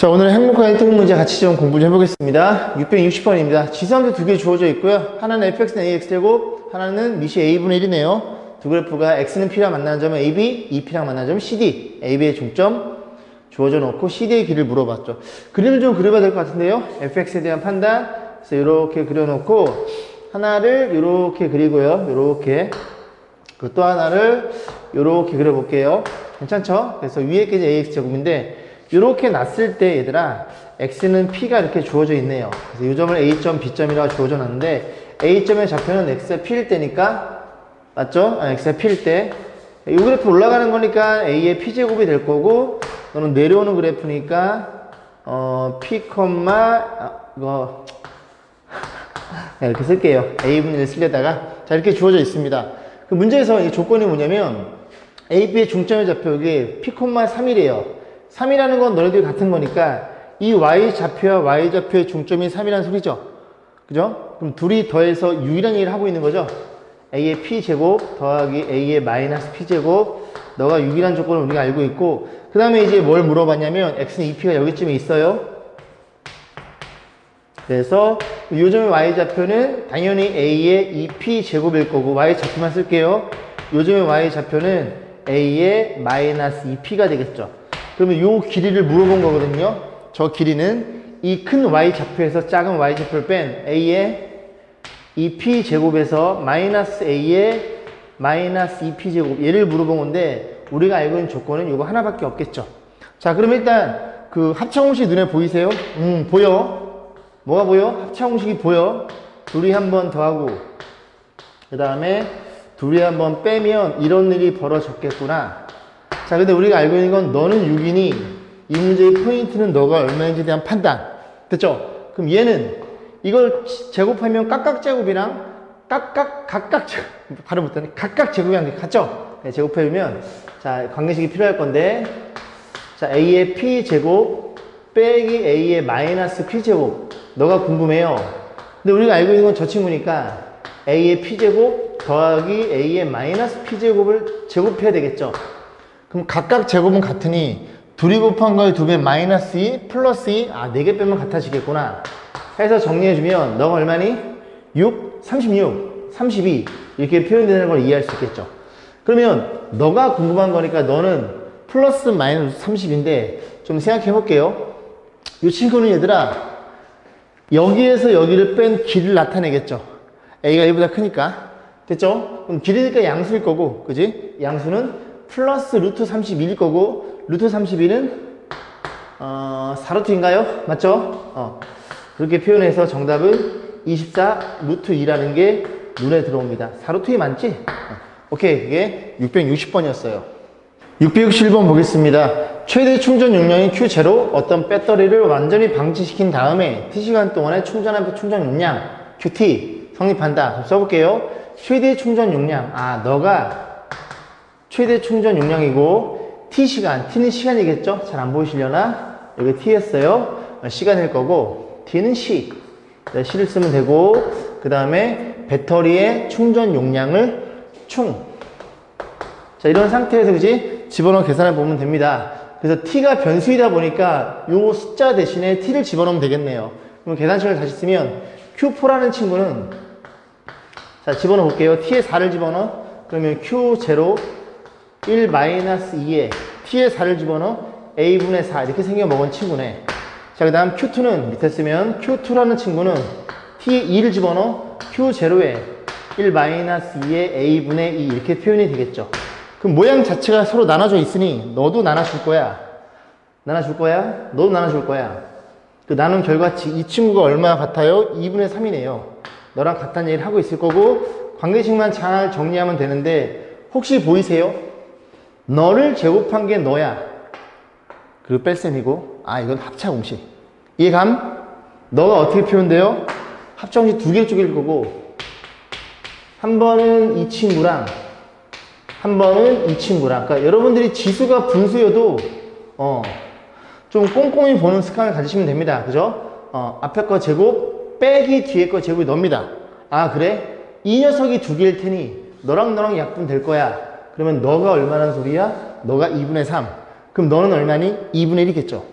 자, 오늘은 행복한 1등 문제 같이 좀 공부 좀 해보겠습니다. 660번입니다. 지수함수 두 개 주어져 있고요. 하나는 fx는 ax제곱, 하나는 미시 a분의 1이네요. 두 그래프가 x는 p랑 만나는 점은 ab, p랑 만나는 점은 cd. ab의 중점 주어져 놓고 cd의 길을 물어봤죠. 그림을 좀 그려봐야 될 것 같은데요. fx에 대한 판단. 그래서 이렇게 그려놓고 하나를 이렇게 그리고요. 이렇게. 그 또 하나를 이렇게 그려볼게요. 괜찮죠? 그래서 위에 게 이제 ax제곱인데 이렇게 놨을 때 얘들아 x는 p가 이렇게 주어져 있네요. 그래서 이 점을 a점, b점이라고 주어져 놨는데 a점의 좌표는 x가 p일 때니까 맞죠? x가 p일 때 이 그래프 올라가는 거니까 a의 p제곱이 될 거고 너는 내려오는 그래프니까 p, 이거 이렇게 쓸게요. a분의 1 쓰려다가 자 이렇게 주어져 있습니다. 그 문제에서 이 조건이 뭐냐면 a, b의 중점의 좌표 여기 p, 3이래요. 3이라는 건 너희들이 같은 거니까 이 y좌표와 y좌표의 중점이 3이라는 소리죠. 그죠? 그럼 둘이 더해서 6이라는 얘기를 하고 있는 거죠. a의 p제곱 더하기 a의 마이너스 p제곱 너가 6이라는 조건을 우리가 알고 있고 그 다음에 이제 뭘 물어봤냐면 x는 2p가 여기쯤에 있어요. 그래서 요점의 y좌표는 당연히 a의 2p제곱일 거고 y좌표만 쓸게요. 요점의 y좌표는 a의 마이너스 2p가 되겠죠. 그러면 요 길이를 물어본 거거든요. 저 길이는 이 큰 y좌표에서 작은 y좌표를 뺀 a의 2p제곱에서 마이너스 a의 마이너스 2p제곱 얘를 물어본 건데 우리가 알고 있는 조건은 이거 하나밖에 없겠죠. 자, 그럼 일단 그 합차공식 눈에 보이세요? 보여. 뭐가 보여? 합차공식이 보여. 둘이 한 번 더하고 그 다음에 둘이 한 번 빼면 이런 일이 벌어졌겠구나. 자, 근데 우리가 알고 있는 건 너는 6이니 이 문제의 포인트는 너가 얼마인지에 대한 판단. 됐죠? 그럼 얘는 이걸 제곱하면 각각제곱이랑 발음 못하네. 각각제곱이랑 같죠? 네, 제곱해보면 자, 관계식이 필요할 건데 자, a의 p제곱 빼기 a의 마이너스 p제곱 너가 궁금해요. 근데 우리가 알고 있는 건 저 친구니까 a의 p제곱 더하기 a의 마이너스 p제곱을 제곱해야 되겠죠? 그럼 각각 제곱은 같으니 둘이 곱한 거에 2배 마이너스 2 플러스 2 4개 빼면 같아지겠구나 해서 정리해주면 너가 얼마니? 6, 36, 32 이렇게 표현되는 걸 이해할 수 있겠죠. 그러면 너가 궁금한 거니까 너는 플러스 마이너스 30인데 좀 생각해 볼게요. 이 친구는 얘들아 여기에서 여기를 뺀 길을 나타내겠죠. a가 1보다 크니까 됐죠? 그럼 길이니까 양수일 거고 그지? 양수는 플러스 루트 31일 거고 루트 31은 4루트인가요? 맞죠? 그렇게 표현해서 정답은 24 루트 2라는 게 눈에 들어옵니다. 4루트 2 맞지? 오케이, 그게 660번이었어요. 661번 보겠습니다. 최대 충전 용량이 Q0 어떤 배터리를 완전히 방치시킨 다음에 T시간 동안에 충전한 충전 용량 QT 성립한다. 좀 써볼게요. 최대 충전 용량 너가 최대 충전 용량이고 T시간, T는 시간이겠죠? 잘 안 보이시려나? 여기 T였어요. 시간일 거고 T는 C. C를 쓰면 되고 그 다음에 배터리의 충전 용량을 자, 이런 상태에서 그지? 집어넣어 계산해 보면 됩니다. 그래서 T가 변수이다 보니까 요 숫자 대신에 T를 집어넣으면 되겠네요. 그럼 계산식을 다시 쓰면 Q4라는 친구는 자, 집어넣어 볼게요. T에 4를 집어넣어. 그러면 Q0 1-2에 T에 4를 집어넣어. A분의 4 이렇게 생겨 먹은 친구네. 자, 그 다음 Q2는 밑에 쓰면 Q2라는 친구는 T에 2를 집어넣어. Q0에 1-2에 A분의 2 이렇게 표현이 되겠죠. 그럼 모양 자체가 서로 나눠져 있으니 너도 나눠줄 거야. 나눠줄 거야? 너도 나눠줄 거야. 그 나눈 결과치 이 친구가 얼마 같아요? 2분의 3이네요. 너랑 같다는 얘기를 하고 있을 거고 관계식만 잘 정리하면 되는데 혹시 보이세요? 너를 제곱한 게 너야. 그리고 뺄셈이고 이건 합차 공식. 이해감? 너가 어떻게 표현돼요? 합차 공식 2개 쪽일 거고 한 번은 이 친구랑 한 번은 이 친구랑. 그러니까 여러분들이 지수가 분수여도 좀 꼼꼼히 보는 습관을 가지시면 됩니다. 그죠? 앞에 거 제곱 빼기 뒤에 거 제곱이 너입니다. 그래? 이 녀석이 2개일 테니 너랑 약분 될 거야. 그러면 너가 얼마란 소리야? 너가 2분의 3. 그럼 너는 얼마니? 2분의 1이겠죠.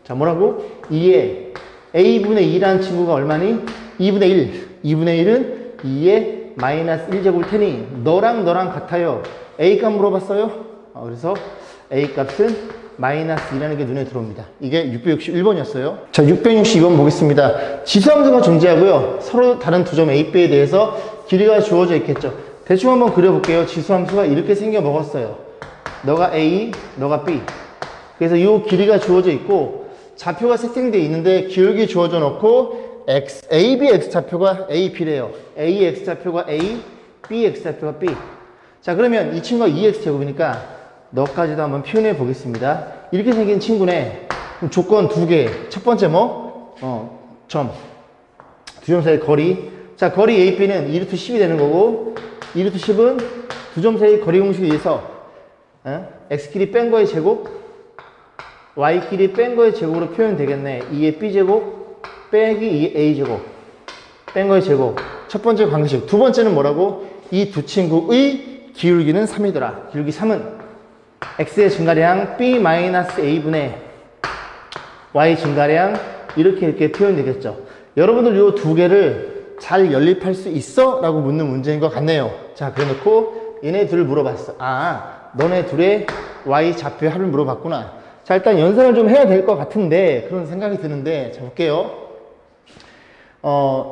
자, 뭐라고? 2에 a분의 2라는 친구가 얼마니? 2분의 1. 2분의 1은 2에 마이너스 1제곱일 테니 너랑 같아요. a 값 물어봤어요? 그래서 a 값은 마이너스 2라는 게 눈에 들어옵니다. 이게 661번이었어요. 자, 662번 보겠습니다. 지수함수가 존재하고요. 서로 다른 두 점 A, B에 대해서 길이가 주어져 있겠죠. 대충 한번 그려볼게요. 지수함수가 이렇게 생겨 먹었어요. 너가 A, 너가 B. 그래서 이 길이가 주어져 있고 좌표가 세팅되어 있는데 기울기 주어져 놓고 X, A, B, X 좌표가 A, B래요. A, X 좌표가 A, B, X 좌표가 B. 자, 그러면 이 친구가 2X 제곱이니까 너까지도 한번 표현해 보겠습니다. 이렇게 생긴 친구네. 그럼 조건 두 개. 첫 번째 뭐? 점. 두 점 사이 거리. 자, 거리 AB는 2루트 10이 되는 거고 2루트 10은 두 점 사이 거리 공식에 의해서 X끼리 뺀 거의 제곱 Y끼리 뺀 거의 제곱으로 표현되겠네. 2의 B제곱 빼기 2의 A제곱 뺀 거의 제곱. 첫 번째 관계식. 두 번째는 뭐라고? 이 두 친구의 기울기는 3이더라. 기울기 3은 x의 증가량 b-a분의 y 증가량 이렇게 표현되겠죠. 여러분들 이 두 개를 잘 연립할 수 있어? 라고 묻는 문제인 것 같네요. 자, 그래 놓고 얘네 둘을 물어봤어. 너네 둘의 y 좌표의 합을 물어봤구나. 자, 일단 연산을 좀 해야 될 것 같은데 그런 생각이 드는데 자, 볼게요.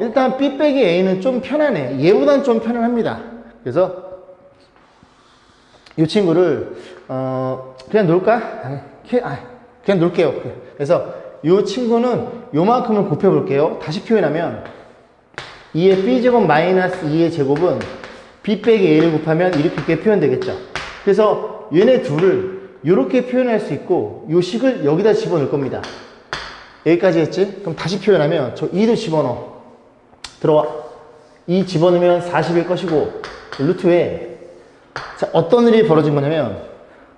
일단 b 빼기 a는 좀 편하네. 얘보단 좀 편안합니다. 그래서 이 친구를 그냥 놓을까? 그냥 놓을게요. 그래서 이 친구는 요만큼을 곱해 볼게요. 다시 표현하면 2의 b제곱 마이너스 2의 제곱은 b 빼기 a를 곱하면 이렇게 표현되겠죠. 그래서 얘네 둘을 이렇게 표현할 수 있고 이 식을 여기다 집어넣을 겁니다. 여기까지 했지? 그럼 다시 표현하면 저 2도 집어넣어. 들어와. 2 집어넣으면 40일 것이고 루트에 자, 어떤 일이 벌어진 거냐면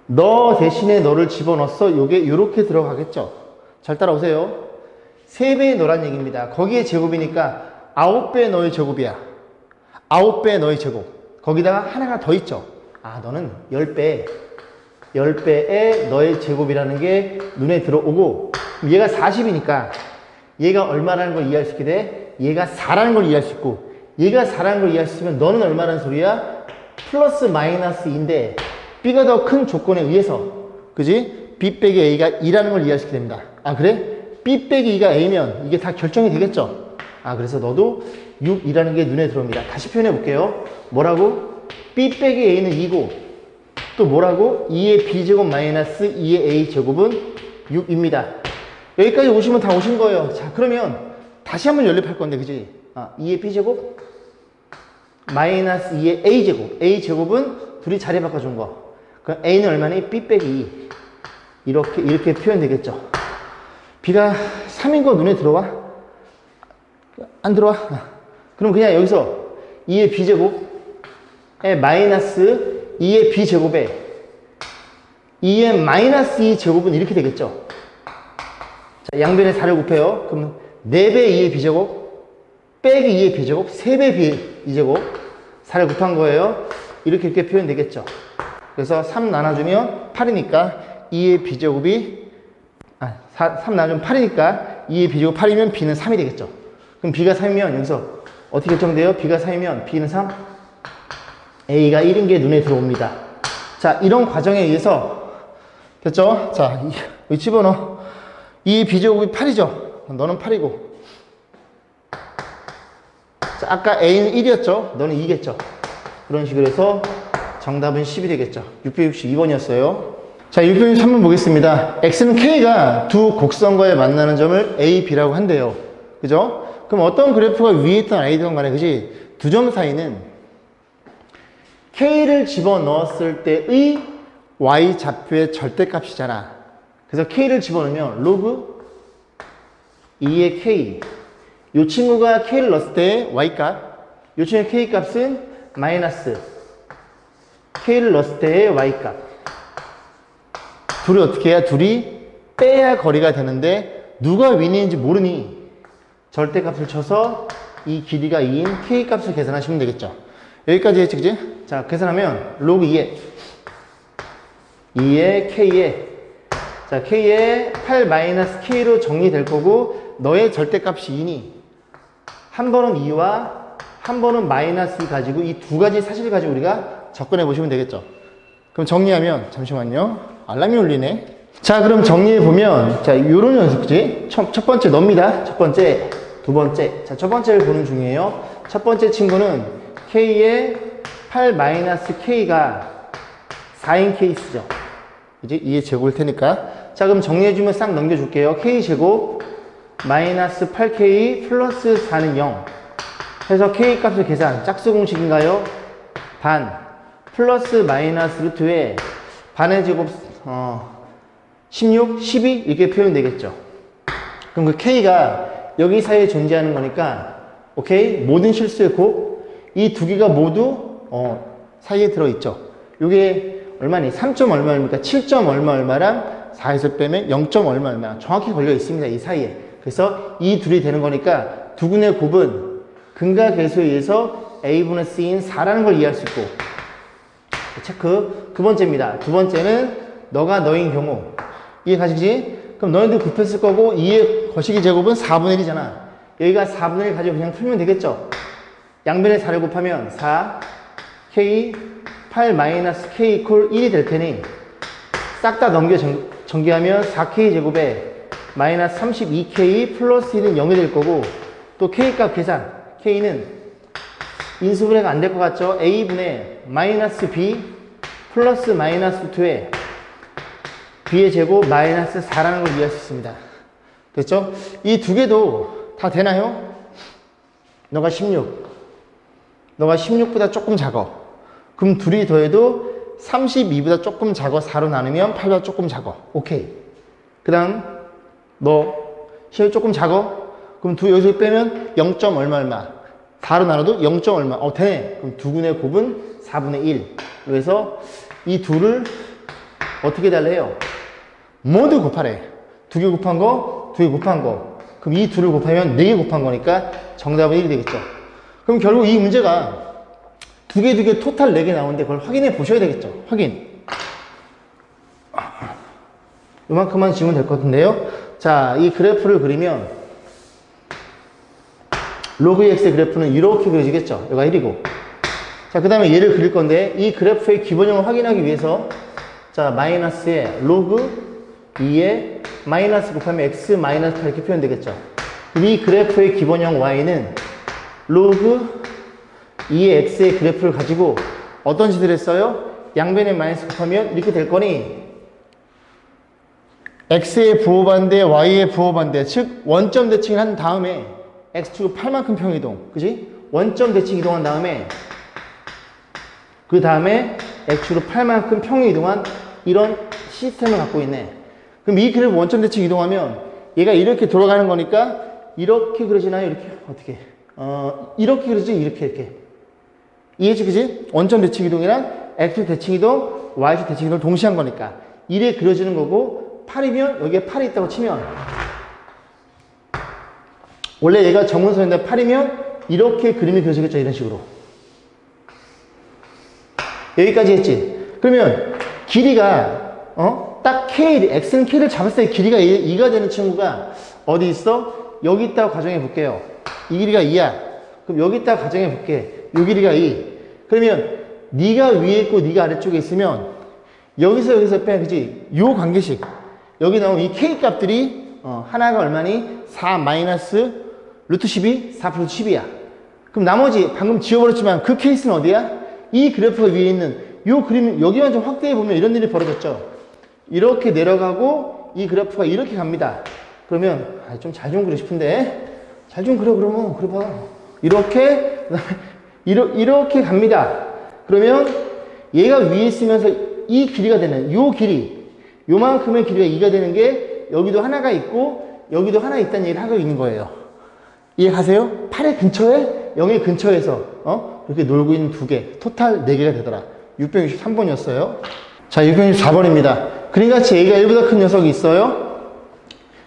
너 대신에 너를 집어넣었어. 요게 요렇게 들어가겠죠. 잘 따라오세요. 3배의 너란 얘기입니다. 거기에 제곱이니까 9배의 너의 제곱이야. 9배의 너의 제곱. 거기다가 하나가 더 있죠. 너는 10배의 너의 제곱이라는 게 눈에 들어오고 얘가 40이니까 얘가 얼마라는 걸 이해할 수 있게 돼? 얘가 4라는 걸 이해할 수 있고 얘가 4라는 걸 이해할 수 있으면 너는 얼마라는 소리야? 플러스 마이너스 2인데 B가 더 큰 조건에 의해서 그지? B 빼기 A가 2라는 걸 이해할 수 있게 됩니다. 그래? B 빼기 2가 A면 이게 다 결정이 되겠죠? 그래서 너도 6이라는 게 눈에 들어옵니다. 다시 표현해 볼게요. 뭐라고? B 빼기 A는 2고 또 뭐라고? 2의 B제곱 마이너스 2의 A제곱은 6입니다. 여기까지 오시면 다 오신 거예요. 자, 그러면 다시 한번 연립할 건데 그지? 2의 B제곱 마이너스 2의 A제곱. A제곱은 둘이 자리 바꿔준 거. 그럼 A는 얼마니? B 빼기 2. 이렇게 표현되겠죠. B가 3인 거 눈에 들어와? 안 들어와? 그럼 그냥 여기서 2의 B제곱에 마이너스 2의 B제곱에 2의 마이너스 2제곱은 이렇게 되겠죠. 자, 양변에 4를 곱해요. 그럼 4배 2의 B제곱 빼기 2의 B제곱 3배 B제곱 4를 곱한 거예요. 이렇게 표현되겠죠. 그래서 3 나눠주면 8이니까 2의 B제곱이 3 나눠주면 8이니까 2의 B제곱 8이면 B는 3이 되겠죠. 그럼 B가 3이면 여기서 어떻게 결정돼요? B가 3이면 B는 3 A가 1인 게 눈에 들어옵니다. 자, 이런 과정에 의해서 됐죠? 자, 여기 집어넣어. 2의 B제곱이 8이죠. 너는 8이고 자, 아까 A는 1이었죠? 너는 2겠죠? 그런 식으로 해서 정답은 10이 되겠죠. 662번이었어요. 자, 663번 보겠습니다. X는 K가 두 곡선과의 만나는 점을 A, B라고 한대요. 그죠? 그럼 어떤 그래프가 위에 있던 A든 간에, 그지? 두 점 사이는 K를 집어넣었을 때의 Y 좌표의 절대값이잖아. 그래서 K를 집어넣으면 로그 2의 K. 이 친구가 K를 넣었을 때 Y값. 이 친구의 K값은 마이너스 K를 넣었을 때의 Y값. 둘이 어떻게 해야? 둘이 빼야 거리가 되는데 누가 윈인지 모르니 절대값을 쳐서 이 길이가 2인 K값을 계산하시면 되겠죠. 여기까지 했지, 그지? 자, 계산하면 로그 2에 K에 자, K의 8-K로 정리될 거고, 너의 절대값이 2니, 한 번은 2와 한 번은 -2 가지고 이 두 가지 사실을 가지고 우리가 접근해 보시면 되겠죠. 그럼 정리하면, 잠시만요. 알람이 울리네. 자, 그럼 정리해 보면, 자, 요런 연습이지. 첫 번째 넣습니다. 첫 번째, 두 번째. 자, 첫 번째를 보는 중이에요. 첫 번째 친구는 K의 8-K가 4인 케이스죠. 그지? 2의 제곱일 테니까. 자, 그럼 정리해주면 싹 넘겨줄게요. K제곱 -8K 플러스 4는 0 해서 K 값을 계산. 짝수 공식인가요? 반 플러스 마이너스 루트에 반의 제곱 16, 12 이렇게 표현되겠죠. 그럼 그 K가 여기 사이에 존재하는 거니까 오케이? 모든 실수의 곱 이 두 개가 모두 사이에 들어있죠. 이게 얼마니? 3점 얼마입니까? 7점 얼마랑 4에서 빼면 0점 얼마 정확히 걸려 있습니다. 이 사이에. 그래서 이 둘이 되는 거니까 두 군의 곱은 근과 계수에 의해서 A분의 C인 4라는 걸 이해할 수 있고, 체크. 두 번째입니다. 두 번째는 너가 너인 경우. 이해 가시지? 그럼 너희들 곱했을 거고 2의 거시기 제곱은 4분의 1이잖아. 여기가 4분의 1 가지고 그냥 풀면 되겠죠? 양변에 4를 곱하면 4 K 8-K 이퀄 1이 될 테니 싹 다 넘겨 전개하면 4K 제곱에 마이너스 32K 플러스 1은 0이 될 거고, 또 K 값 계산. K는 인수분해가 안 될 것 같죠? A분의 마이너스 B 플러스 마이너스 2에 B의 제곱 마이너스 4라는 걸 이해할 수 있습니다. 됐죠? 이 두 개도 다 되나요? 너가 16. 너가 16보다 조금 작아. 그럼 둘이 더해도 32보다 조금 작아. 4로 나누면 8보다 조금 작아. 오케이. 그 다음 너 시험이 조금 작아. 그럼 여기서 빼면 0. 얼마 4로 나눠도 0. 얼마 되네. 그럼 두 군의 곱은 4분의 1. 그래서 이 둘을 어떻게 달래요? 모두 곱하래. 두 개 곱한 거, 두 개 곱한 거. 그럼 이 둘을 곱하면 4개 곱한 거니까 정답은 1이 되겠죠. 그럼 결국 이 문제가 두 개 토탈 4개 나오는데 그걸 확인해 보셔야 되겠죠. 확인. 이만큼만 지우면 될 것 같은데요. 자, 이 그래프를 그리면 로그 x의 그래프는 이렇게 그려지겠죠. 여기가 1이고. 자, 그 다음에 얘를 그릴 건데 이 그래프의 기본형을 확인하기 위해서 자, 마이너스에 로그 2에 마이너스 곱하면 x 마이너스 8 이렇게 표현되겠죠. 이 그래프의 기본형 y는 로그 2의 x의 그래프를 가지고 어떤 짓을 했어요? 양변에 마이너스 곱하면 이렇게 될 거니 x의 부호반대, y의 부호반대, 즉 원점 대칭을 한 다음에 x축 8만큼 평이동, 그지? 원점 대칭 이동한 다음에 그 다음에 x축으로 8만큼 평이 이동한 이런 시스템을 갖고 있네. 그럼 이 그래프 원점 대칭 이동하면 얘가 이렇게 돌아가는 거니까 이렇게 그려지나요? 이렇게? 어떻게? 이렇게 그려지? 이렇게. 이해지, 그지? 원점 대칭 이동이랑 x축 대칭 이동, y축 대칭 이동을 동시에 한 거니까 이래 그려지는 거고, 8이면 여기에 8이 있다고 치면 원래 얘가 정문선인데 8이면 이렇게 그림이 그려지겠죠. 이런 식으로. 여기까지 했지. 그러면 길이가 딱 K, X는 K를 잡았을 때 길이가 2가 되는 친구가 어디 있어? 여기 있다고 가정해 볼게요. 이 길이가 2야. 그럼 여기 있다고 가정해 볼게. 이 길이가 2. 그러면 네가 위에 있고 네가 아래쪽에 있으면 여기서 빼, 그지? 요 관계식. 여기 나온 이 K 값들이 하나가 얼마니? 4 마이너스 루트 12? 4 플러스 12야. 그럼 나머지 방금 지워버렸지만 그 케이스는 어디야? 이 그래프가 위에 있는 요 그림, 여기만 좀 확대해 보면 이런 일이 벌어졌죠. 이렇게 내려가고 이 그래프가 이렇게 갑니다. 그러면 좀 잘 좀 그리고 싶은데 잘 좀 그려. 그러면 그려봐. 이렇게 이렇게 갑니다. 그러면 얘가 위에 있으면서 이 길이가 되는 요 길이, 요만큼의 길이가 2가 되는 게 여기도 하나가 있고 여기도 하나 있다는 얘기를 하고 있는 거예요. 이해가세요? 8의 근처에 0의 근처에서 이렇게 놀고 있는 두 개, 토탈 4개가 되더라. 663번이었어요. 자, 664번입니다. 그림같이 A가 1보다 큰 녀석이 있어요.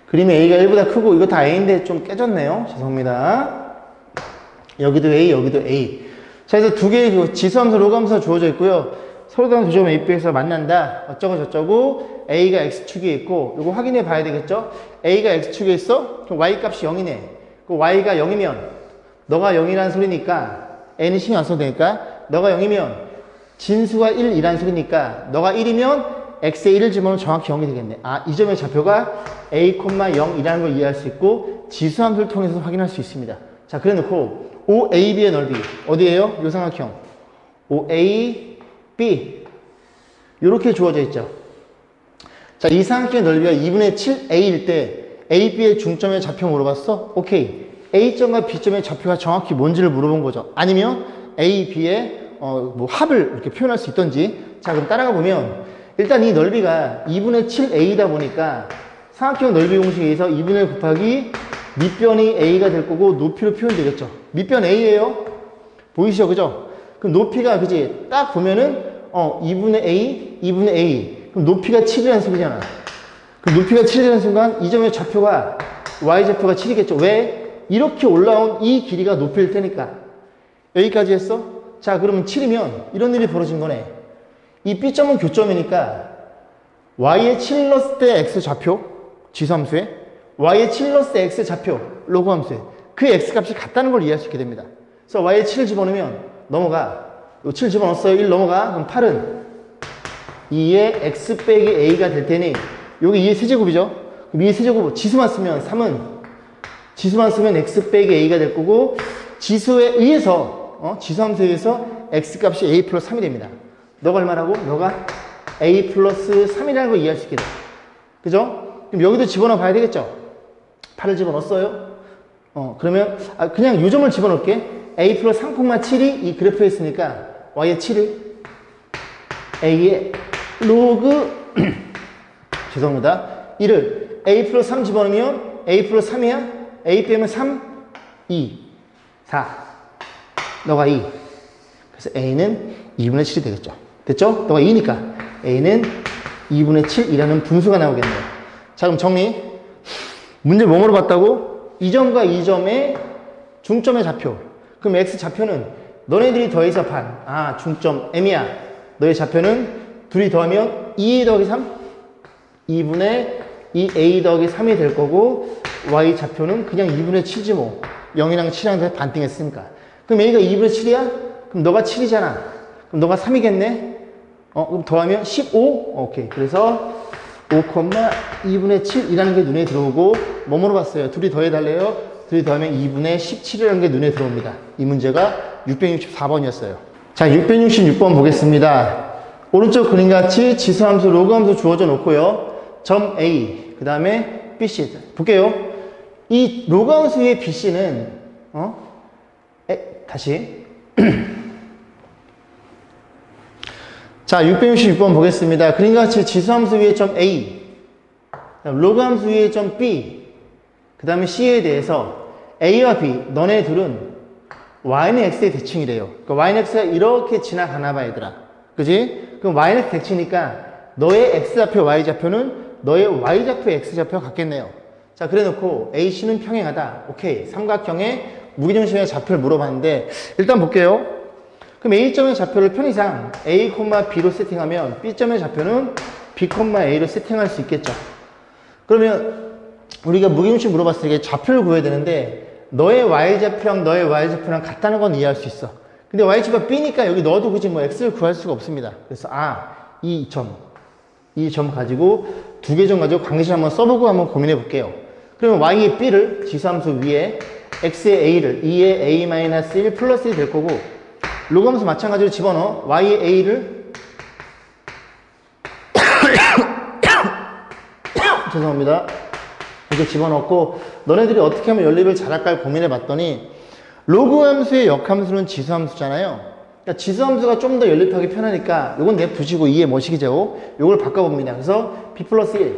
그림에 A가 1보다 크고 이거 다 A인데 좀 깨졌네요. 죄송합니다. 여기도 A, 여기도 A. 자, 그래서 두 개의 지수함수, 로그함수가 주어져 있고요. 서로 다른 두 점 A, B에서 만난다. 어쩌고 저쩌고 A가 X축에 있고, 이거 확인해 봐야 되겠죠? A가 X축에 있어? 그럼 Y 값이 0이네. 그 Y가 0이면, 너가 0이라는 소리니까, N은 신경 안 써도 되니까, 너가 0이면, 진수가 1이라는 소리니까, 너가 1이면, X에 1을 집어넣으면 정확히 0이 되겠네. 아, 이 점의 좌표가 A, 0이라는 걸 이해할 수 있고, 지수함수를 통해서 확인할 수 있습니다. 자, 그래 놓고, OAB의 넓이. 어디예요? 요 삼각형. OAB. 요렇게 주어져 있죠. 자, 이 삼각형의 넓이가 2분의 7A일 때 AB의 중점의 좌표 물어봤어? 오케이. A점과 B점의 좌표가 정확히 뭔지를 물어본 거죠. 아니면 A, B의 뭐 합을 이렇게 표현할 수 있던지. 자, 그럼 따라가 보면 일단 이 넓이가 2분의 7A다 보니까 삼각형 넓이 공식에 의해서 2분의 1 곱하기 밑변이 A가 될 거고 높이로 표현되겠죠. 밑변 A예요. 보이시죠? 그죠? 그럼 높이가 그지? 딱 보면은 2분의 A, 2분의 A. 그럼 높이가 7이라는 소리잖아. 그럼 높이가 7이라는 순간 이 점의 좌표가 Y좌표가 7이겠죠. 왜? 이렇게 올라온 이 길이가 높이일 테니까. 여기까지 했어? 자, 그러면 7이면 이런 일이 벌어진 거네. 이 B점은 교점이니까 Y에 7 넣었을 때 X 좌표, 지수함수에 Y에 7 넣었을 때 X 좌표, 로그함수에 그 X 값이 같다는 걸 이해할 수 있게 됩니다. 그래서 Y에 7을 집어넣으면 넘어가. 요 7 집어넣었어요. 1 넘어가. 그럼 8은 2의 X 빼기 A가 될 테니 여기 2의 세제곱이죠. 그럼 2의 세제곱 지수만 쓰면 3은 지수만 쓰면 X 빼기 A가 될 거고 지수에 의해서 지수함수에 의해서 X 값이 A 플러스 3이 됩니다. 너가 얼마라고? 너가 A 플러스 3이라는 걸 이해할 수 있게 돼. 그죠? 그럼 여기도 집어넣어 봐야 되겠죠? 8을 집어넣었어요. 그러면 그냥 요점을 집어넣을게. A 플러스 3,7이 이 그래프에 있으니까 Y의 7을 A의 로그 죄송합니다. 1을 A 플러스 3 집어넣으면 A 플러스 3이야? A 빼면 3, 2, 4. 너가 2. 그래서 A는 2분의 7이 되겠죠. 됐죠? 너가 2니까 A는 2분의 7이라는 분수가 나오겠네요. 자, 그럼 정리. 문제 뭐 물어봤다고? 이 점과 이 점의 중점의 좌표. 그럼 X 좌표는 너네들이 더해서 반. 중점 M이야. 너의 좌표는 둘이 더하면 2A 더하기 3? 2분의 2A 더하기 3이 될 거고 Y 좌표는 그냥 2분의 7지 뭐. 0이랑 7이랑 반띵했으니까. 그럼 A가 2분의 7이야? 그럼 너가 7이잖아. 그럼 너가 3이겠네? 그럼 더하면 15? 오케이. 그래서 5,2분의 7이라는 게 눈에 들어오고 뭐 물어봤어요? 둘이 더해달래요? 둘이 더하면 2분의 17이라는 게 눈에 들어옵니다. 이 문제가 664번이었어요. 자, 666번 보겠습니다. 오른쪽 그림같이 지수함수, 로그함수 주어져 놓고요. 점 A, 그 다음에 BC. 볼게요. 이 로그함수의 BC는, 다시. 자, 666번 보겠습니다. 그림같이 지수함수 위에 점 A, 로그함수 위에 점 B, 그 다음에 C에 대해서 A와 B, 너네 둘은 Y는 X의 대칭이래요. 그러니까 Y는 X가 이렇게 지나가나 봐, 얘들아. 그지? 그럼 Y는 X 대칭이니까 너의 X좌표, Y좌표는 너의 Y좌표, X좌표가 같겠네요. 자, 그래 놓고 AC는 평행하다. 오케이. 삼각형의 무게중심의 좌표를 물어봤는데 일단 볼게요. 그럼 A점의 좌표를 편의상 A, B로 세팅하면 B점의 좌표는 B, A로 세팅할 수 있겠죠. 그러면 우리가 무게중심 물어봤을 때 좌표를 구해야 되는데 너의 Y좌표랑 너의 Y좌표랑 같다는 건 이해할 수 있어. 근데 Y좌표가 B니까 여기 넣어도 그지 뭐 X를 구할 수가 없습니다. 그래서 이 점 가지고 두 개 점 가지고 관계식 한번 써보고 한번 고민해 볼게요. 그러면 Y의 B를 지수함수 위에 X의 A를 2의 A-1 플러스 1이 될 거고 로그함수 마찬가지로 집어넣어 Y의 A를 죄송합니다. 이렇게 집어넣고 너네들이 어떻게 하면 연립을 잘할까 고민해 봤더니 로그함수의 역함수는 지수함수잖아요. 그러니까 지수함수가 좀 더 연립하기 편하니까 요건 냅두시고 2의 뭐식이 제곱 요걸 바꿔봅니다. 그래서 B 플러스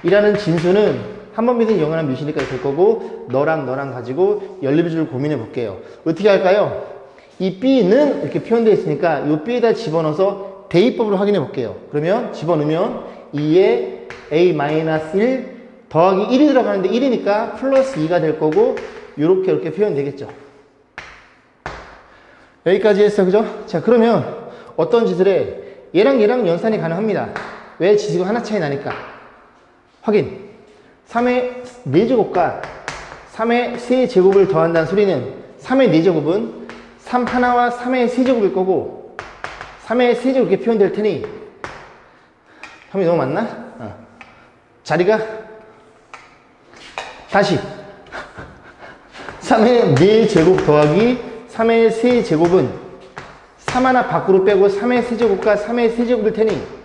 1이라는 진수는 한 번 미든 0이나 미시니까 될 거고 너랑 가지고 연립을 고민해 볼게요. 어떻게 할까요? 이 B는 이렇게 표현되어 있으니까 이 B에다 집어넣어서 대입법으로 확인해 볼게요. 그러면 집어넣으면 2의 A-1 더하기 1이 들어가는데 1이니까 플러스 2가 될 거고 이렇게 표현되겠죠. 여기까지 했어. 그죠? 자, 그러면 어떤 짓을 해? 얘랑 연산이 가능합니다. 왜 지수가 하나 차이 나니까. 확인. 3의 4제곱과 3의 3제곱을 더한다는 소리는 3의 4제곱은 3 하나와 3의 3제곱일 거고 3의 3제곱 이렇게 표현될 테니 3이 너무 많나? 자리가 다시 3의 4제곱 더하기 3의 3제곱은 3 하나 밖으로 빼고 3의 세제곱과 3의 세제곱일 테니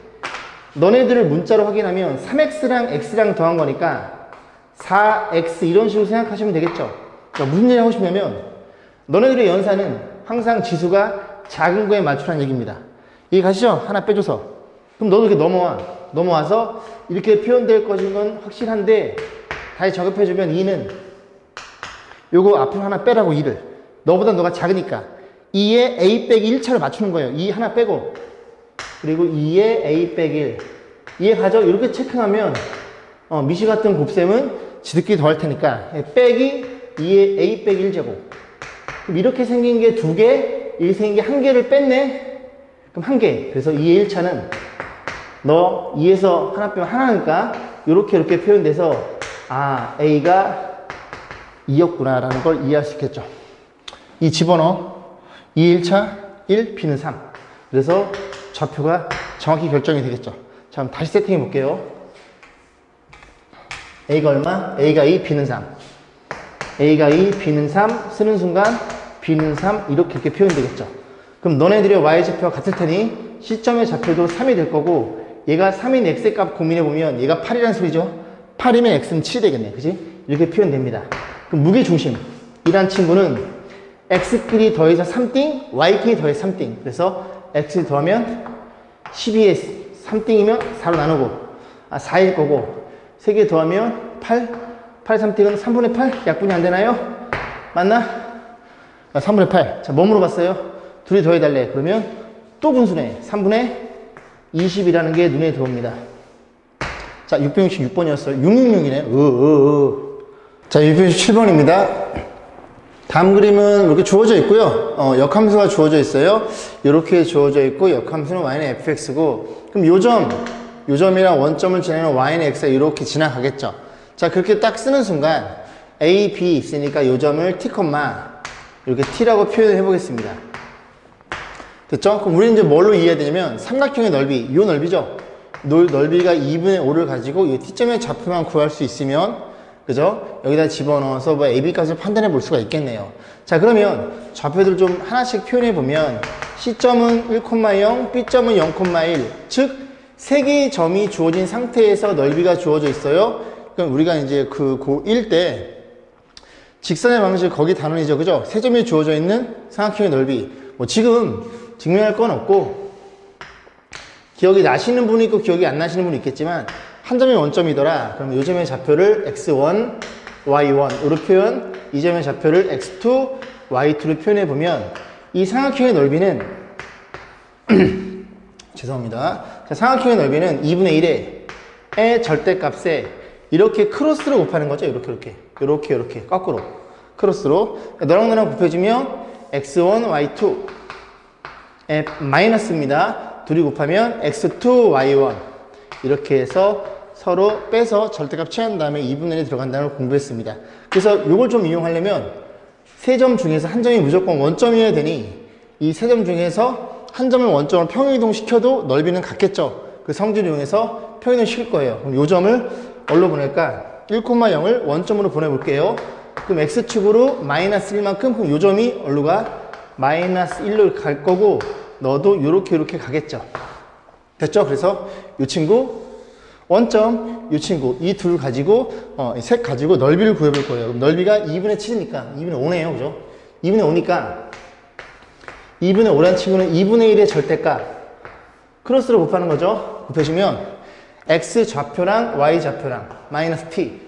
너네들을 문자로 확인하면 3x랑 x랑 더한 거니까 4x 이런 식으로 생각하시면 되겠죠. 그러니까 무슨 얘기 하고 싶냐면 너네들의 연산은 항상 지수가 작은 거에 맞추라는 얘기입니다. 이해 가시죠? 하나 빼줘서. 그럼 너도 이렇게 넘어와서 이렇게 표현될 것인 건 확실한데 다시 적합해주면 2는 요거 앞으로 하나 빼라고 2를. 너보다 너가 작으니까 2에 a 빼기 1차를 맞추는 거예요. 2 하나 빼고 그리고 2에 a 빼기 1 이해 가죠? 이렇게 체크하면 미시 같은 곱셈은 지들끼리 더할 테니까 빼기 2에 a 빼기 1제곱. 그럼 이렇게 생긴 게 2개, 이렇게 생긴 게 1개를 뺐네? 그럼 1개. 그래서 2의 1차는 너 2에서 하나 빼면 하나니까 이렇게 표현돼서 아 a가 2였구나 라는 걸 이해할 수 있겠죠. 이 집어넣어. 2의 1차 1, b는 3. 그래서 좌표가 정확히 결정이 되겠죠. 자, 그럼 다시 세팅해 볼게요. a가 얼마? a가 2, b는 3. a가 2, b는 3 쓰는 순간 b는 3 이렇게 표현되겠죠. 그럼 너네들의 y좌표와 같을 테니 시점의 좌표도 3이 될 거고 얘가 3인 x의 값 고민해 보면 얘가 8이라는 소리죠. 8이면 x는 7이 되겠네. 그지? 이렇게 표현됩니다. 그럼 무게중심 이란 친구는 x끼리 더해서 3띵, y끼리 더해서 3띵. 그래서 x를 더하면 12에 3띵이면 4로 나누고 4일 거고 3개 더하면 8, 8, 3띵은 3분의 8 약분이 안 되나요? 맞나? 3분의 8. 자, 뭐 물어봤어요? 둘이 더해달래. 그러면 또 분수네. 3분의 20이라는 게 눈에 들어옵니다. 자, 666번이었어요. 666이네. 자, 667번입니다. 다음 그림은 이렇게 주어져 있고요. 역함수가 주어져 있어요. 이렇게 주어져 있고 역함수는 y는 fx고 그럼 요점이랑 원점을 지나면 y는 x가 이렇게 지나가겠죠. 자, 그렇게 딱 쓰는 순간 a, b 있으니까 요점을 t, 이렇게 t라고 표현해 보겠습니다. 됐죠? 그럼 우리는 이제 뭘로 이해해야 되냐면 삼각형의 넓이, 이 넓이죠. 넓이가 2분의 5를 가지고 이 t점의 좌표만 구할 수 있으면 그죠? 여기다 집어넣어서 뭐 a, b 값을 판단해 볼 수가 있겠네요. 자, 그러면 좌표들 좀 하나씩 표현해 보면 C점은 1,0, B점은 0,1 즉 3개의 점이 주어진 상태에서 넓이가 주어져 있어요. 그럼 우리가 이제 그 고1 때 직선의 방식 거기 단원이죠. 그죠? 3점이 주어져 있는 삼각형의 넓이. 뭐 지금 증명할 건 없고 기억이 나시는 분이 있고 기억이 안 나시는 분이 있겠지만 한 점이 원점이더라. 그럼 이 점의 좌표를 x1, y1으로 표현, 이 점의 좌표를 x2, y2로 표현해 보면 이 삼각형의 넓이는 죄송합니다. 자, 삼각형의 넓이는 2분의 1의 절대값에 이렇게 크로스로 곱하는 거죠. 이렇게 거꾸로 크로스로 너랑 나랑 곱해주면 x1, y2에 마이너스입니다. 둘이 곱하면 x2, y1 이렇게 해서 서로 빼서 절대값 취한 다음에 2분의 1이 들어간다는 걸 공부했습니다. 그래서 이걸 좀 이용하려면 세 점 중에서 한 점이 무조건 원점이어야 되니 이 세 점 중에서 한 점을 원점으로 평행이동 시켜도 넓이는 같겠죠. 그 성질을 이용해서 평행이동 시킬 거예요. 그럼 이 점을 어디로 보낼까? 1,0을 원점으로 보내볼게요. 그럼 x축으로 마이너스 1만큼 그럼 이 점이 어디로 가? 마이너스 1로 갈 거고 너도 이렇게 가겠죠. 됐죠? 그래서 이 친구 원점, 이 친구 이 둘 가지고 이 색 가지고 넓이를 구해볼 거예요. 그럼 넓이가 2분의 7이니까 2분의 5네요. 그죠? 2분의 5니까 2분의 5라는 친구는 2분의 1의 절대값 크로스로 곱하는 거죠. 곱해주면 x 좌표랑 y 좌표랑 마이너스 t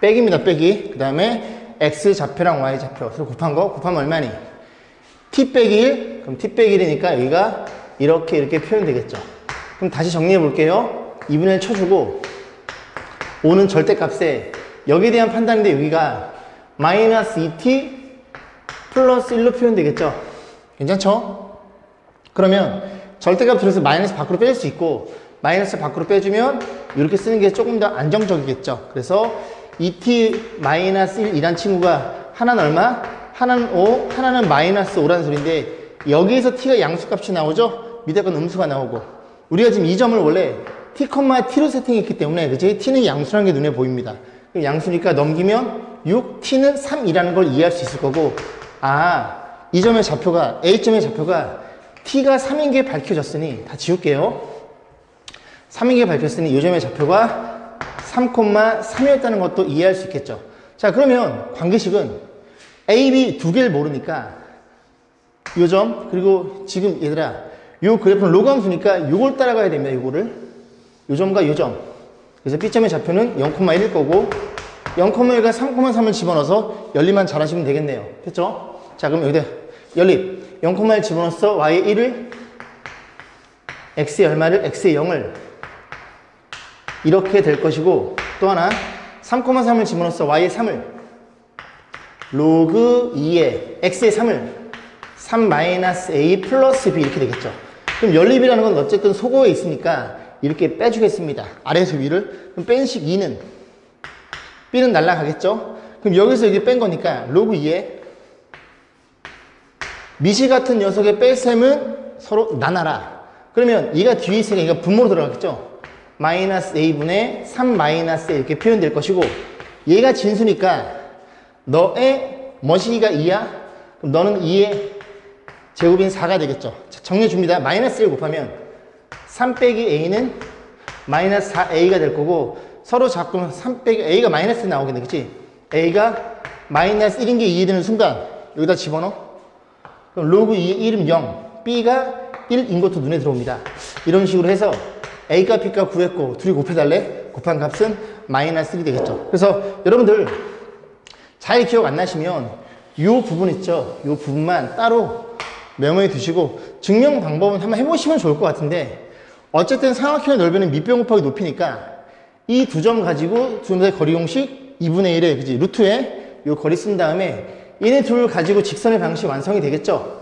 빼기입니다. 빼기. 그 다음에 x 좌표랑 y 좌표 그래서 곱한 거 곱하면 얼마니? t 빼기 1 그럼 t 빼기 1이니까 여기가 이렇게 표현되겠죠. 그럼 다시 정리해 볼게요. 2분의 1 쳐주고 5는 절대값에 여기에 대한 판단인데 여기가 마이너스 2t 플러스 1로 표현되겠죠. 괜찮죠? 그러면 절대값 들어서 마이너스 밖으로 빼줄 수 있고, 마이너스 밖으로 빼주면 이렇게 쓰는 게 조금 더 안정적이겠죠. 그래서 2t-1이란 친구가 하나는 얼마? 하나는 5, 하나는 마이너스 5라는 소리인데, 여기에서 t가 양수값이 나오죠? 밑에 건 음수가 나오고, 우리가 지금 이 점을 원래 t, t로 세팅했기 때문에, 그치? t는 양수라는 게 눈에 보입니다. 그럼 양수니까 넘기면 6, t는 3이라는 걸 이해할 수 있을 거고, 아, 이 점의 좌표가, A점의 좌표가 t가 3인 게 밝혀졌으니, 다 지울게요. 3인 게 밝혔으니 이 점의 좌표가 3,3이었다는 것도 이해할 수 있겠죠. 자, 그러면 관계식은 A, B 두 개를 모르니까 이 점, 그리고 지금 얘들아, 이 그래프는 로그 함수니까 이걸 따라가야 됩니다. 이거를. 이 점과 이 점. 그래서 B점의 좌표는 0,1일 거고, 0,1과 3,3을 집어넣어서 연립만 잘하시면 되겠네요. 됐죠? 자, 그럼 여기다 연립 0,1 집어넣어서 y의 1을, x의 얼마를, x의 0을 이렇게 될 것이고, 또 하나 3,3을 집어넣어서 y의 3을 로그 2에 x의 3을 3-a 플러스 b 이렇게 되겠죠. 그럼 연립이라는 건 어쨌든 소거에 있으니까 이렇게 빼주겠습니다. 아래에서 위를. 그럼 뺀 식 2는 b는 날라가겠죠. 그럼 여기서 여기 뺀 거니까 로그 2에 미시 같은 녀석의 뺄셈은 서로 나눠라. 그러면 얘가 뒤에 있으니까 얘가 분모로 들어가겠죠. 마이너스 a분의 3-a 이렇게 표현될 것이고, 얘가 진수니까 너의 머시기가 2야? 그럼 너는 2의 제곱인 4가 되겠죠. 자, 정리해줍니다. 마이너스 1 곱하면 3 빼기 a는 마이너스 4a가 될 거고, 서로 자꾸 3 빼기 a가 마이너스 나오겠네. 그치? a가 마이너스 1인 게 이해되는 순간 여기다 집어넣어. 그럼 로그 2의 1은 0, b가 1인 것도 눈에 들어옵니다. 이런 식으로 해서 a값 b값 구했고 둘이 곱해달래? 곱한 값은 마이너스 1이 되겠죠. 그래서 여러분들 잘 기억 안 나시면 이 부분 있죠? 이 부분만 따로 메모해 두시고 증명 방법은 한번 해보시면 좋을 것 같은데, 어쨌든 삼각형의 넓이는 밑변 곱하기 높이니까 이 두 점 가지고 두 점의 거리 공식 2분의 1에 그지? 루트에 이 거리 쓴 다음에 얘네 둘 가지고 직선의 방식 완성이 되겠죠?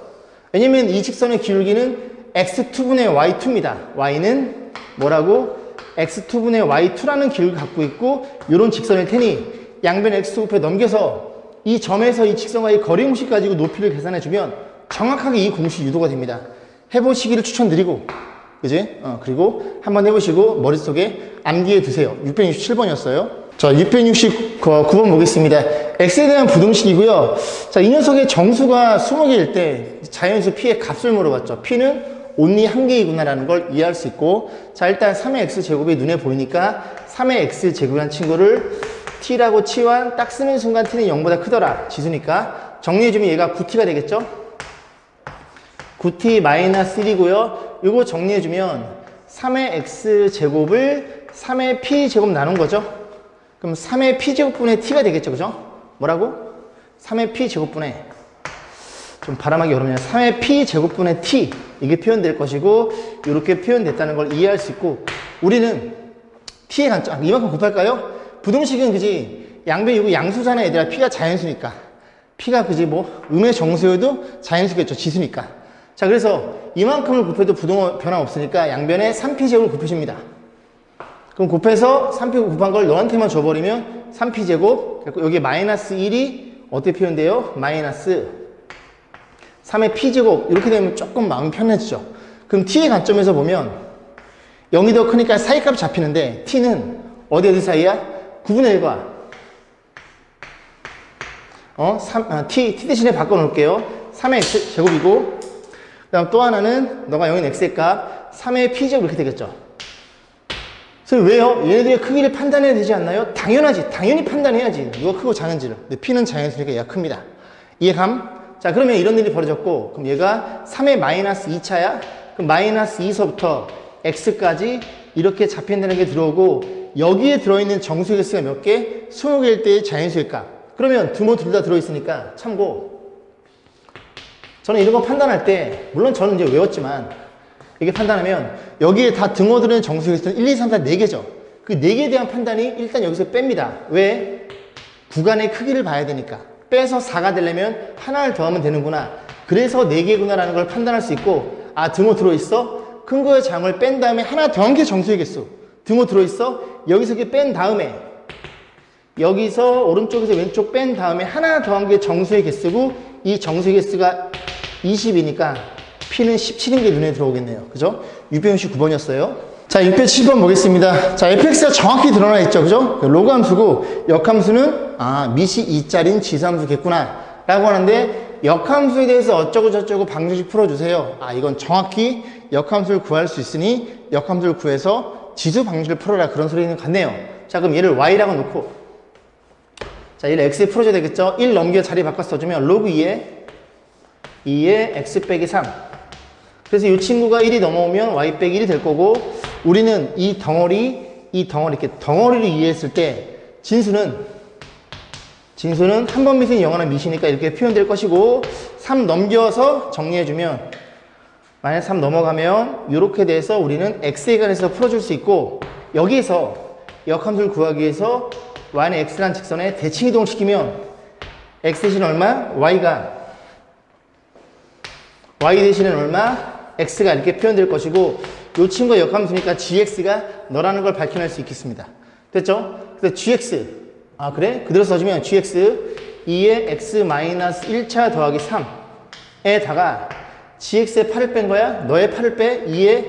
왜냐면 이 직선의 기울기는 x2분의 y2입니다. y는 뭐라고? x2분의 y2라는 기울기 갖고 있고, 이런 직선일 테니 양변 x 곱해 넘겨서 이 점에서 이 직선과의 거리 공식 가지고 높이를 계산해주면 정확하게 이 공식 유도가 됩니다. 해보시기를 추천드리고, 그지? 그리고 한번 해보시고 머릿속에 암기해 두세요. 667번이었어요. 자, 669번 보겠습니다. x에 대한 부등식이고요. 자, 이 녀석의 정수가 20개일 때 자연수 p의 값을 물어봤죠. p는 only 한 개이구나라는 걸 이해할 수 있고, 자, 일단 3의 x제곱이 눈에 보이니까 3의 x제곱이라는 친구를 t라고 치환 딱 쓰는 순간 t는 0보다 크더라. 지수니까 정리해주면 얘가 9t가 되겠죠? 9t-1이고요. 이거 정리해주면 3의 x제곱을 3의 p제곱 나눈 거죠? 그럼 3의 p제곱분의 t가 되겠죠? 그죠? 뭐라고? 3의 p제곱분의, 좀 발음하기 어렵네요. 3의 p제곱분의 t, 이게 표현될 것이고, 이렇게 표현됐다는 걸 이해할 수 있고, 우리는 t의 관점, 이만큼 곱할까요? 부등식은 그지? 양변 이거 양수잖아. 얘들아. p가 자연수니까. p가 그지 뭐 음의 정수여도 자연수겠죠. 지수니까. 자, 그래서 이만큼을 곱해도 부등호 변화 없으니까 양변에 3p제곱을 곱해줍니다. 그럼 곱해서 3p 곱한 걸 너한테만 줘버리면 3p제곱, 여기 마이너스 1이 어떻게 표현돼요? 마이너스 3의 p제곱. 이렇게 되면 조금 마음이 편해지죠. 그럼 t의 관점에서 보면 0이 더 크니까 사이값이 잡히는데, t는 어디 사이야? 9분의 1과 t 대신에 바꿔놓을게요. 3의 x제곱이고, 그 다음 또 하나는 너가 0인 x의 값 3의 p제곱 이렇게 되겠죠. 그래서 왜요? 얘네들의 크기를 판단해야 되지 않나요? 당연하지. 당연히 판단해야지. 누가 크고 작은지를. 근데 p는 자연수니까 얘가 큽니다. 이해감? 자, 그러면 이런 일이 벌어졌고, 그럼 얘가 3의 마이너스 2차야? 그럼 마이너스 2서부터 x까지 이렇게 잡힌다는 게 들어오고, 여기에 들어있는 정수의 개수가 몇 개? 20개일 때의 자연수의 값. 그러면 두모 둘 다 들어있으니까 참고, 저는 이런 거 판단할 때, 물론 저는 이제 외웠지만, 이게 판단하면 여기에 다 등호들은 정수의 개수는 1, 2, 3, 4, 4개죠. 그 4개에 대한 판단이 일단 여기서 뺍니다. 왜? 구간의 크기를 봐야 되니까. 빼서 4가 되려면 하나를 더하면 되는구나. 그래서 4개구나 라는 걸 판단할 수 있고, 아, 등호 들어있어? 큰 거의 장을 뺀 다음에 하나 더한 게 정수의 개수. 등호 들어있어? 여기서 이렇게 뺀 다음에 여기서 오른쪽에서 왼쪽 뺀 다음에 하나 더한 게 정수의 개수고 이 정수의 개수가 20이니까 P는 17인 게 눈에 들어오겠네요. 그죠? 669번이었어요. 자, 670번 보겠습니다. 자, fx가 정확히 드러나 있죠. 그죠? 로그 함수고 역함수는 밑이 2짜리인 지수함수겠구나 라고 하는데 역함수에 대해서 어쩌고 저쩌고 방정식 풀어주세요. 이건 정확히 역함수를 구할 수 있으니 역함수를 구해서 지수 방정식을 풀어라 그런 소리는 같네요. 자, 그럼 얘를 y라고 놓고 자, 얘를 x에 풀어줘야 되겠죠? 1 넘겨 자리 바꿔 써주면 로그 2에 x 빼기 3. 그래서 이 친구가 1이 넘어오면 y 빼기 1이 될 거고 우리는 이 덩어리 이렇게 덩어리를 이해했을 때 진수는 한 번 밑은 0하나 밑이니까 이렇게 표현될 것이고 3 넘겨서 정리해주면 만약 3 넘어가면 이렇게 돼서 우리는 x에 관해서 풀어줄 수 있고 여기에서 역함수를 구하기 위해서 y는 x라는 직선에 대칭 이동시키면 x 대신에 얼마? y 대신에는 얼마? x가 이렇게 표현될 것이고 이 친구가 역함수니까 gx가 너라는 걸 밝혀낼 수 있겠습니다. 됐죠? 그래서 gx 그래? 그대로 써주면 gx 2의 x-1차 더하기 3에다가 gx의 8을 뺀 거야. 너의 8을 빼 2의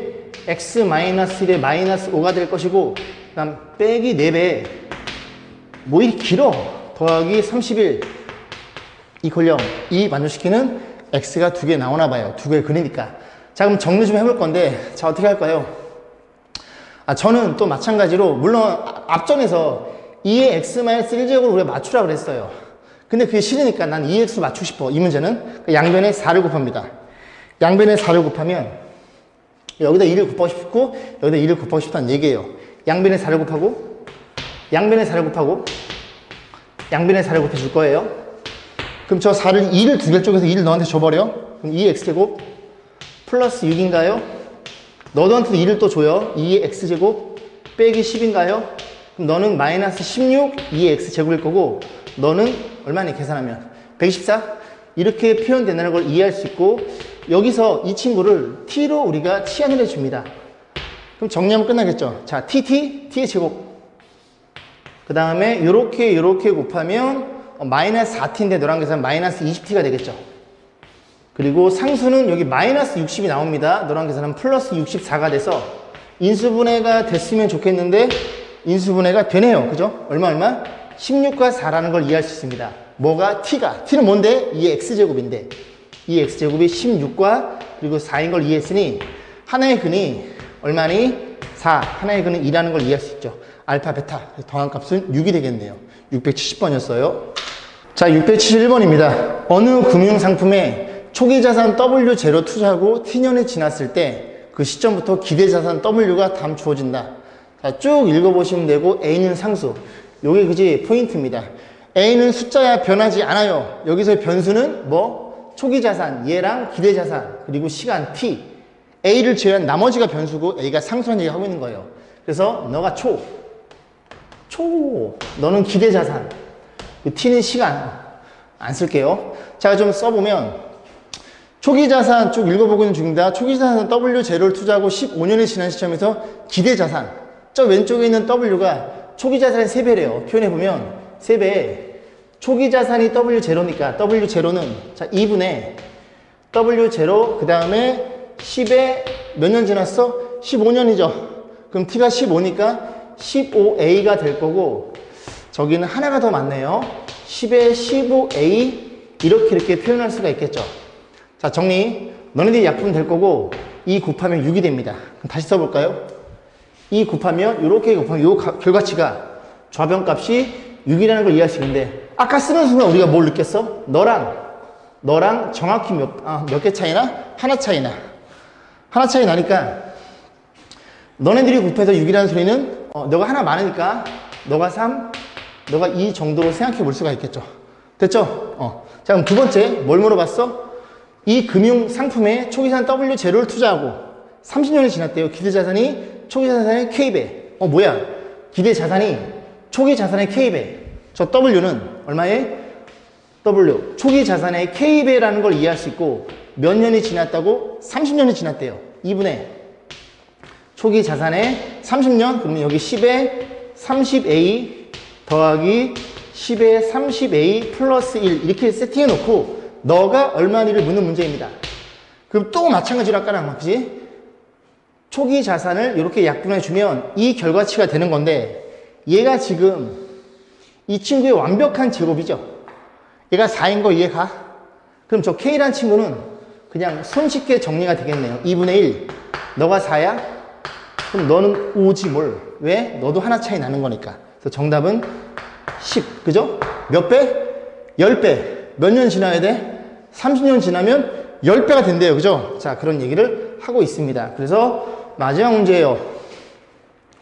x-1의 마이너스 5가 될 것이고 그 다음 빼기 4배 뭐 이리 길어 더하기 31 이퀄 0 이 만족시키는 x가 2개 나오나 봐요. 2개 그리니까. 자, 그럼 정리 좀 해볼 건데 자, 어떻게 할까요? 저는 또 마찬가지로 물론 앞전에서 2의 x-1제곱을 우리가 맞추라 그랬어요. 근데 그게 싫으니까 난 2x 맞추고 싶어. 이 문제는 양변에 4를 곱합니다. 양변에 4를 곱하면 여기다 2를 곱하고 싶고 여기다 2를 곱하고 싶다는 얘기예요. 양변에 4를 곱하고 양변에 4를 곱하고 양변에 4를 곱해 줄 거예요. 그럼 저 4를 2를 두 개 쪽에서 2를 너한테 줘버려. 그럼 2의 x제곱 플러스 6인가요? 너한테도 2를 또 줘요. 2의 x제곱 빼기 10인가요? 그럼 너는 마이너스 16 2의 x제곱일 거고 너는 얼마니 계산하면 114? 이렇게 표현된다는 걸 이해할 수 있고 여기서 이 친구를 t로 우리가 치환을 해줍니다. 그럼 정리하면 끝나겠죠. 자, t의 제곱 그 다음에 요렇게 곱하면 마이너스 4t인데 너랑 계산 마이너스 20t가 되겠죠. 그리고 상수는 여기 마이너스 60이 나옵니다. 너랑 계산하면 플러스 64가 돼서 인수분해가 됐으면 좋겠는데 인수분해가 되네요. 그죠? 얼마? 16과 4라는 걸 이해할 수 있습니다. 뭐가? t는 뭔데? 2의 x제곱인데 2의 x제곱이 16과 그리고 4인 걸 이해했으니 하나의 근이 얼마니? 4. 하나의 근은 2라는 걸 이해할 수 있죠. 알파, 베타. 더한 값은 6이 되겠네요. 670번이었어요. 자, 671번입니다. 어느 금융상품에 초기자산 W0 투자하고 T년이 지났을 때 그 시점부터 기대자산 W가 다음 주어진다. 자, 쭉 읽어보시면 되고 A는 상수. 요게 그지 포인트입니다. A는 숫자야 변하지 않아요. 여기서의 변수는 뭐? 초기자산, 얘랑 기대자산, 그리고 시간 T. A를 제외한 나머지가 변수고 A가 상수라는 얘기 하고 있는 거예요. 그래서 너가 너는 기대자산, T는 시간 안 쓸게요. 자, 좀 써보면 초기자산 쭉 읽어보고 있는 중입니다. 초기자산 W0를 투자하고 15년이 지난 시점에서 기대자산 저 왼쪽에 있는 W가 초기자산의 3배래요. 표현해보면 3배 초기자산이 W0니까 W0는 자 2분의 W0 그 다음에 10에 몇 년 지났어? 15년이죠. 그럼 T가 15니까 15A가 될 거고 저기는 하나가 더 많네요. 10에 15A 이렇게 표현할 수가 있겠죠. 자, 정리. 너네들이 약분 될 거고 2 곱하면 6이 됩니다. 그럼 다시 써볼까요? 2 곱하면 이렇게 곱하면 요 결과치가 좌변값이 6이라는 걸 이해할 수 있는데 아까 쓰는 순간 우리가 뭘 느꼈어? 너랑 정확히 몇 개 차이나? 하나 차이 나니까 너네들이 곱해서 6이라는 소리는 너가 하나 많으니까 너가 3, 너가 2 정도로 생각해 볼 수가 있겠죠. 됐죠? 자, 그럼 두 번째 뭘 물어봤어? 이 금융상품에 초기자산 W0를 투자하고 30년이 지났대요. 기대자산이 초기자산의 K배. 뭐야? 기대자산이 초기자산의 K배. 저 W는 얼마에? W. 초기자산의 K배라는 걸 이해할 수 있고 몇 년이 지났다고? 30년이 지났대요. 2분의 초기 자산의 30년, 그러면 여기 10에 30A 더하기 10에 30A 플러스 1 이렇게 세팅해 놓고 너가 얼마니를 묻는 문제입니다. 그럼 또 마찬가지로 아까랑 맞지? 초기 자산을 이렇게 약분해 주면 이 결과치가 되는 건데 얘가 지금 이 친구의 완벽한 제곱이죠. 얘가 4인 거 이해가? 그럼 저 K란 친구는 그냥 손쉽게 정리가 되겠네요. 2분의 1 너가 4야? 그럼 너는 5지 뭘. 왜? 너도 하나 차이 나는 거니까. 그래서 정답은 10 그죠? 몇 배? 10배. 몇 년 지나야 돼? 30년 지나면 10배가 된대요. 그죠? 자, 그런 얘기를 하고 있습니다. 그래서 마지막 문제예요.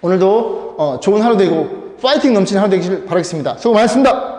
오늘도 좋은 하루 되고 파이팅 넘치는 하루 되길 바라겠습니다. 수고 많으셨습니다.